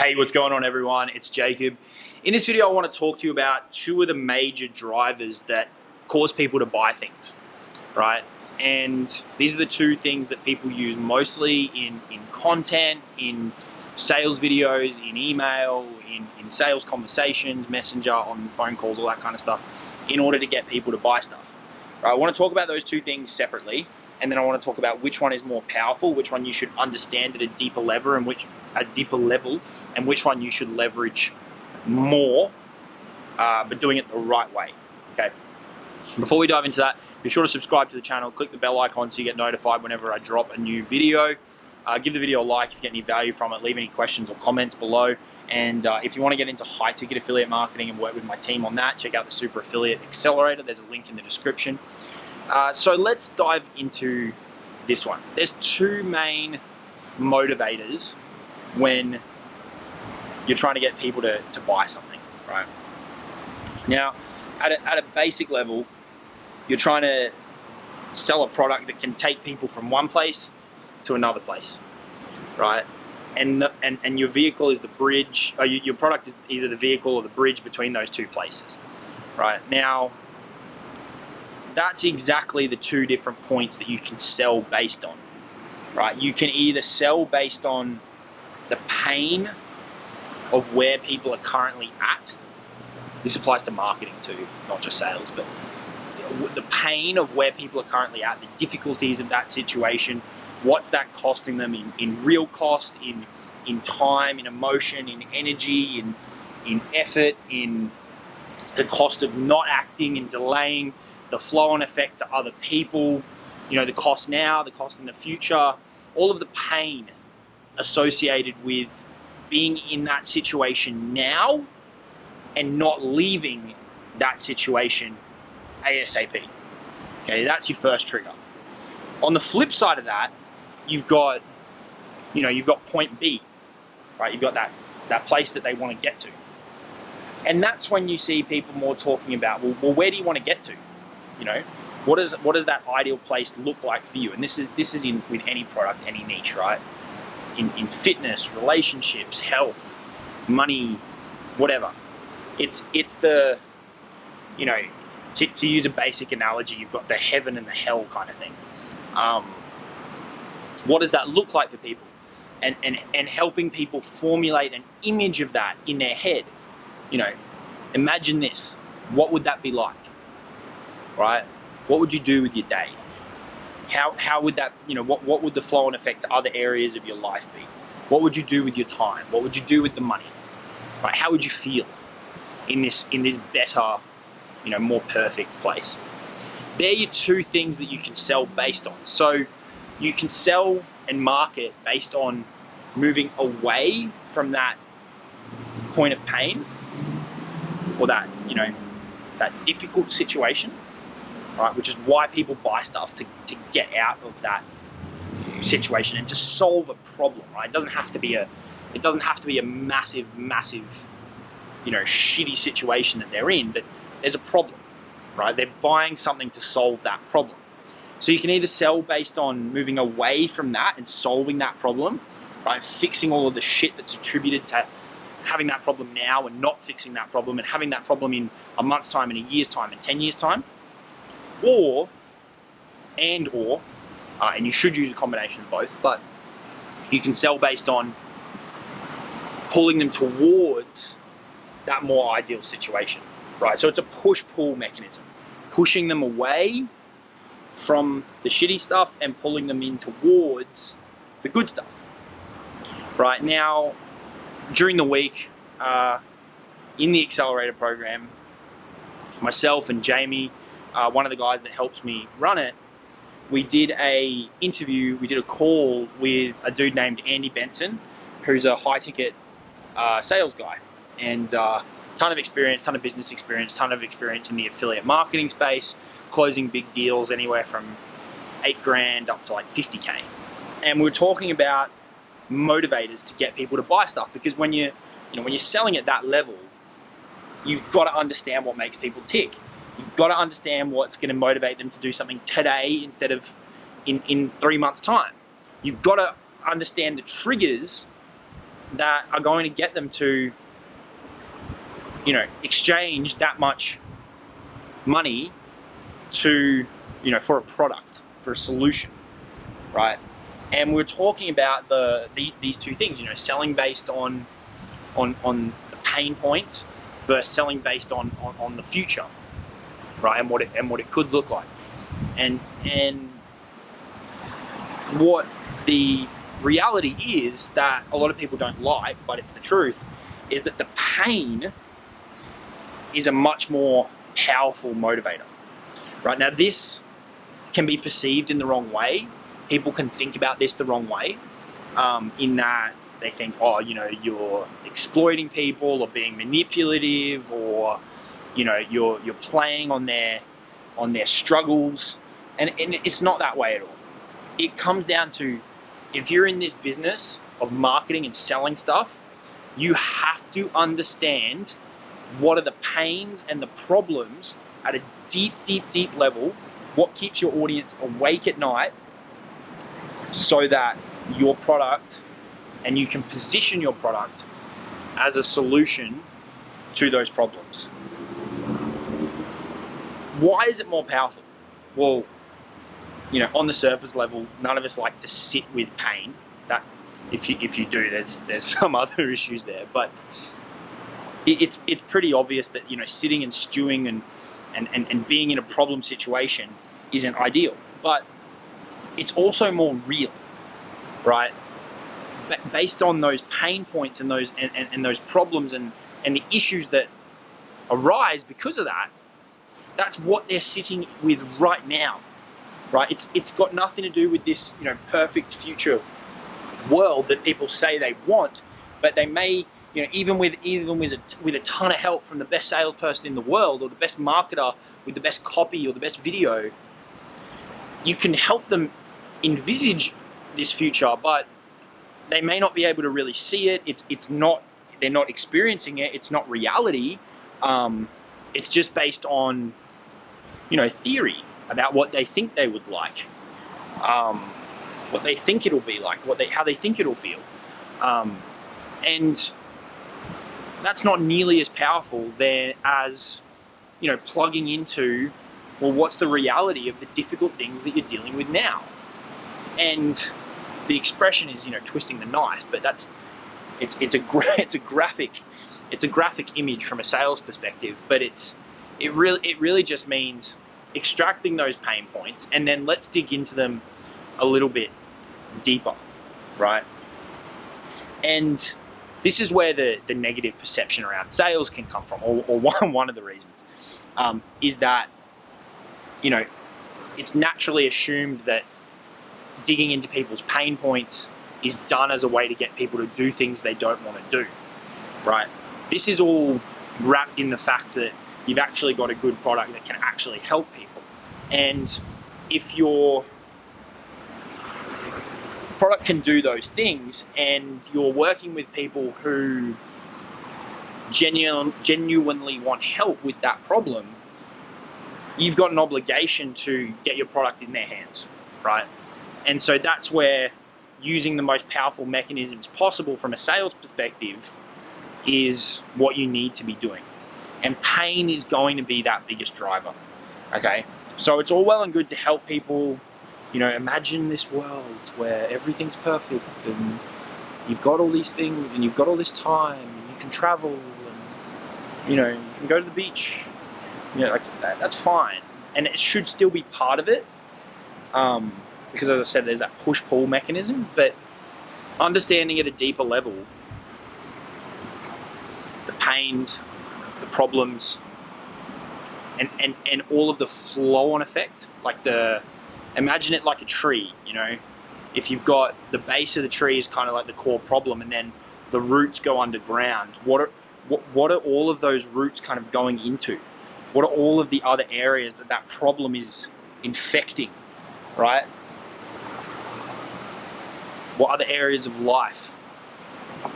Hey, what's going on everyone? It's Jacob. In this video, I want to talk to you about two of the major drivers that cause people to buy things, right? And these are the two things that people use mostly in content, in sales videos, in email, in sales conversations, messenger, on phone calls, all that kind of stuff, in order to get people to buy stuff. Right? I want to talk about those two things separately, and then I want to talk about which one is more powerful, which one you should understand at a deeper level, and which one you should leverage more, but doing it the right way. Okay. Before we dive into that, be sure to subscribe to the channel, click the bell icon so you get notified whenever I drop a new video. Give the video a like if you get any value from it. Leave any questions or comments below. And if you want to get into high-ticket affiliate marketing and work with my team on that, check out the Super Affiliate Accelerator. There's a link in the description. So let's dive into this one. There's two main motivators when you're trying to get people to buy something, right? Now, at a basic level, you're trying to sell a product that can take people from one place to another place, right? And your vehicle is the bridge, or your product is either the vehicle or the bridge between those two places, right? Now, that's exactly the two different points that you can sell based on, right? You can either sell based on the pain of where people are currently at. This applies to marketing too, not just sales, but the pain of where people are currently at, the difficulties of that situation, what's that costing them in real cost, in time, in emotion, in energy, in effort, in the cost of not acting and delaying, the flow-on effect to other people, the cost now, the cost in the future, all of the pain associated with being in that situation now and not leaving that situation ASAP. Okay, that's your first trigger. On the flip side of that, you've got point B, right? You've got that place that they want to get to. And that's when you see people more talking about, well, where do you want to get to? What does that ideal place look like for you? And this is with any product, any niche, right? In fitness, relationships, health, money, whatever. It's the, to use a basic analogy, you've got the heaven and the hell kind of thing. What does that look like for people? And helping people formulate an image of that in their head. Imagine this. What would that be like? Right? What would you do with your day? How would that, what would the flow and effect to other areas of your life be? What would you do with your time? What would you do with the money? Right? How would you feel in this better, more perfect place? They're your two things that you can sell based on. So you can sell and market based on moving away from that point of pain or that, that difficult situation, right? Which is why people buy stuff, to get out of that situation and to solve a problem, right? It doesn't have to be a massive, shitty situation that they're in, but there's a problem, right? They're buying something to solve that problem. So you can either sell based on moving away from that and solving that problem, right? Fixing all of the shit that's attributed to having that problem now and not fixing that problem and having that problem in a month's time, in a year's time, in 10 years' time. Or, and you should use a combination of both, but you can sell based on pulling them towards that more ideal situation, right? So it's a push-pull mechanism, pushing them away from the shitty stuff and pulling them in towards the good stuff, right? Now, during the week, in the Accelerator program, myself and Jamie, one of the guys that helps me run it, we did a call with a dude named Andy Benson, who's a high-ticket sales guy, and ton of experience, ton of business experience, ton of experience in the affiliate marketing space, closing big deals anywhere from $8,000 up to like 50K. And we were talking about motivators to get people to buy stuff, because when you're selling at that level, you've got to understand what makes people tick. You've got to understand what's going to motivate them to do something today instead of in 3 months' time. You've got to understand the triggers that are going to get them to, exchange that much money to, for a product, for a solution, right? And we're talking about these two things, selling based on the pain points versus selling based on the future, right? And what it could look like, and what the reality is that a lot of people don't like, but it's the truth, is that the pain is a much more powerful motivator, right? Now, this can be perceived in the wrong way. People can think about this the wrong way, in that they think, oh, you're exploiting people or being manipulative, or you're playing on their struggles, and it's not that way at all. It comes down to, if you're in this business of marketing and selling stuff, you have to understand what are the pains and the problems at a deep, deep, deep level, what keeps your audience awake at night, so that your product, and you can position your product as a solution to those problems. Why is it more powerful? Well, on the surface level, none of us like to sit with pain. That if you do, there's some other issues there. But it's pretty obvious that sitting and stewing and being in a problem situation isn't ideal. But it's also more real, right? Based on those pain points and those problems and the issues that arise because of that. That's what they're sitting with right now. Right, it's got nothing to do with this, perfect future world that people say they want, but they may, even with a ton of help from the best salesperson in the world, or the best marketer with the best copy or the best video, you can help them envisage this future, but they may not be able to really see it. They're not experiencing it. It's not reality. It's just based on, theory about what they think they would like, what they think it'll be like, how they think it'll feel, and that's not nearly as powerful there as plugging into, well, what's the reality of the difficult things that you're dealing with now. And the expression is twisting the knife, but it's a graphic image from a sales perspective, but it really just means extracting those pain points, and then let's dig into them a little bit deeper, right? And this is where the negative perception around sales can come from, or one of the reasons, is that it's naturally assumed that digging into people's pain points is done as a way to get people to do things they don't want to do, right? This is all wrapped in the fact that you've actually got a good product that can actually help people. And if your product can do those things, and you're working with people who genuinely want help with that problem, you've got an obligation to get your product in their hands, right? And so that's where using the most powerful mechanisms possible from a sales perspective is what you need to be doing. And pain is going to be that biggest driver, okay? So it's all well and good to help people, imagine this world where everything's perfect and you've got all these things and you've got all this time and you can travel and, you can go to the beach. That's fine. And it should still be part of it, because as I said, there's that push-pull mechanism, but understanding at a deeper level the pains, the problems, and all of the flow-on effect. Imagine it like a tree, if you've got the base of the tree is kind of like the core problem, and then the roots go underground. What are all of those roots kind of going into? What are all of the other areas that problem is infecting, right? What other areas of life?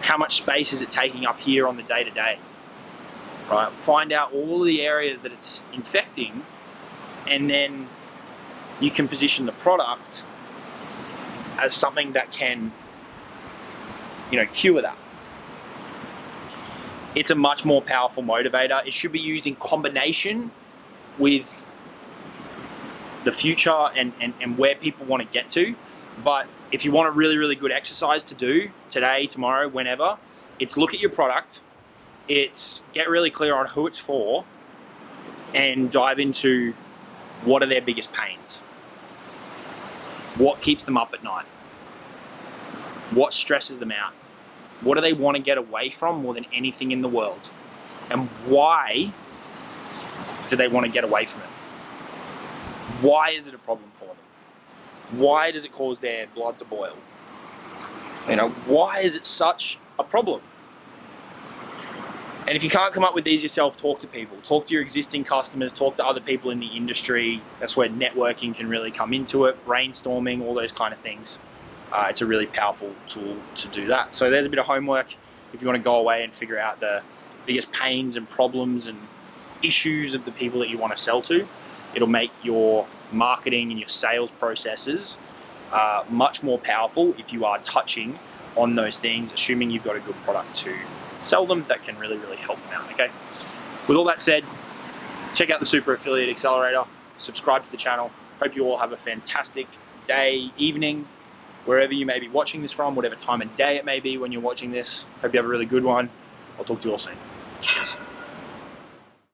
How much space is it taking up here on the day-to-day? Right? Find out all the areas that it's infecting, and then you can position the product as something that can, cure that, it's a much more powerful motivator. It should be used in combination with the future and where people want to get to. But if you want a really, really good exercise to do today, tomorrow, whenever, it's look at your product, it's get really clear on who it's for, and dive into what are their biggest pains. What keeps them up at night? What stresses them out? What do they want to get away from more than anything in the world? And why do they want to get away from it? Why is it a problem for them? Why does it cause their blood to boil? You know, why is it such a problem? And if you can't come up with these yourself, talk to people. Talk to your existing customers, talk to other people in the industry. That's where networking can really come into it, brainstorming, all those kind of things. It's a really powerful tool to do that. So there's a bit of homework if you want to go away and figure out the biggest pains and problems and issues of the people that you want to sell to. It'll make your marketing and your sales processes much more powerful if you are touching on those things, assuming you've got a good product to sell them that can really, really help them out, okay? With all that said, check out the Super Affiliate Accelerator, subscribe to the channel. Hope you all have a fantastic day, evening, wherever you may be watching this from, whatever time of day it may be when you're watching this. Hope you have a really good one. I'll talk to you all soon. Cheers.